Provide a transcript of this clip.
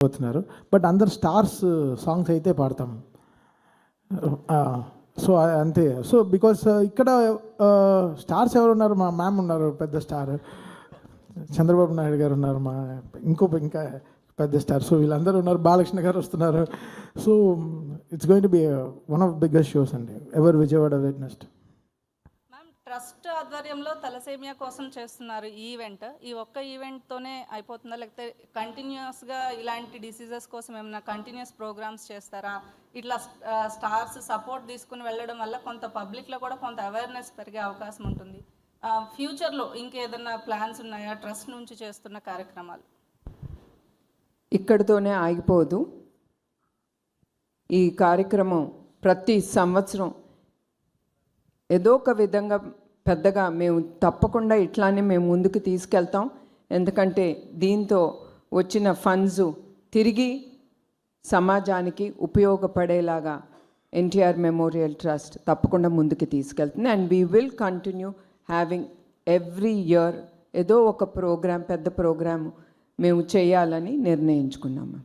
పోతున్నారు. బట్ అందరు stars songs అయితే పాడతాం. సో అంతే. సో బికాస్ ఇక్కడ స్టార్స్ ఎవరు ఉన్నారు? మా మ్యామ్ ఉన్నారు, పెద్ద స్టార్. చంద్రబాబు నాయుడు గారు ఉన్నారు, మా ఇంకా పెద్ద స్టార్. సో వీళ్ళందరూ ఉన్నారు. బాలకృష్ణ గారు వస్తున్నారు. So it's going to be one of biggest shows అండి ఎవర్ విజయవాడ విట్నెస్డ్. ట్రస్ట్ ఆధ్వర్యంలో తలసేమియా కోసం చేస్తున్నారు ఈ ఈవెంట్. ఈ ఒక్క ఈవెంట్తోనే అయిపోతుందా, లేకపోతే కంటిన్యూస్గా ఇలాంటి డిసీజెస్ కోసం ఏమైనా కంటిన్యూస్ ప్రోగ్రామ్స్ చేస్తారా? ఇట్లా స్టార్స్ సపోర్ట్ తీసుకుని వెళ్ళడం వల్ల కొంత పబ్లిక్లో కూడా కొంత అవేర్నెస్ పెరిగే అవకాశం ఉంటుంది. ఫ్యూచర్లో ఇంకేదన్నా ప్లాన్స్ ఉన్నాయా ట్రస్ట్ నుంచి చేస్తున్న కార్యక్రమాలు? ఇక్కడితోనే ఆగిపోదు. ఈ కార్యక్రమం ప్రతి సంవత్సరం ఏదో ఒక విధంగా పెద్దగా మేము తప్పకుండా ఇట్లానే మేము ముందుకు తీసుకెళ్తాం. ఎందుకంటే దీంతో వచ్చిన ఫండ్స్ తిరిగి సమాజానికి ఉపయోగపడేలాగా ఎన్టీఆర్ మెమోరియల్ ట్రస్ట్ తప్పకుండా ముందుకు తీసుకెళ్తుంది. And we will continue having every year ఏదో ఒక ప్రోగ్రాం, పెద్ద ప్రోగ్రాము మేము చేయాలని నిర్ణయించుకున్నాము.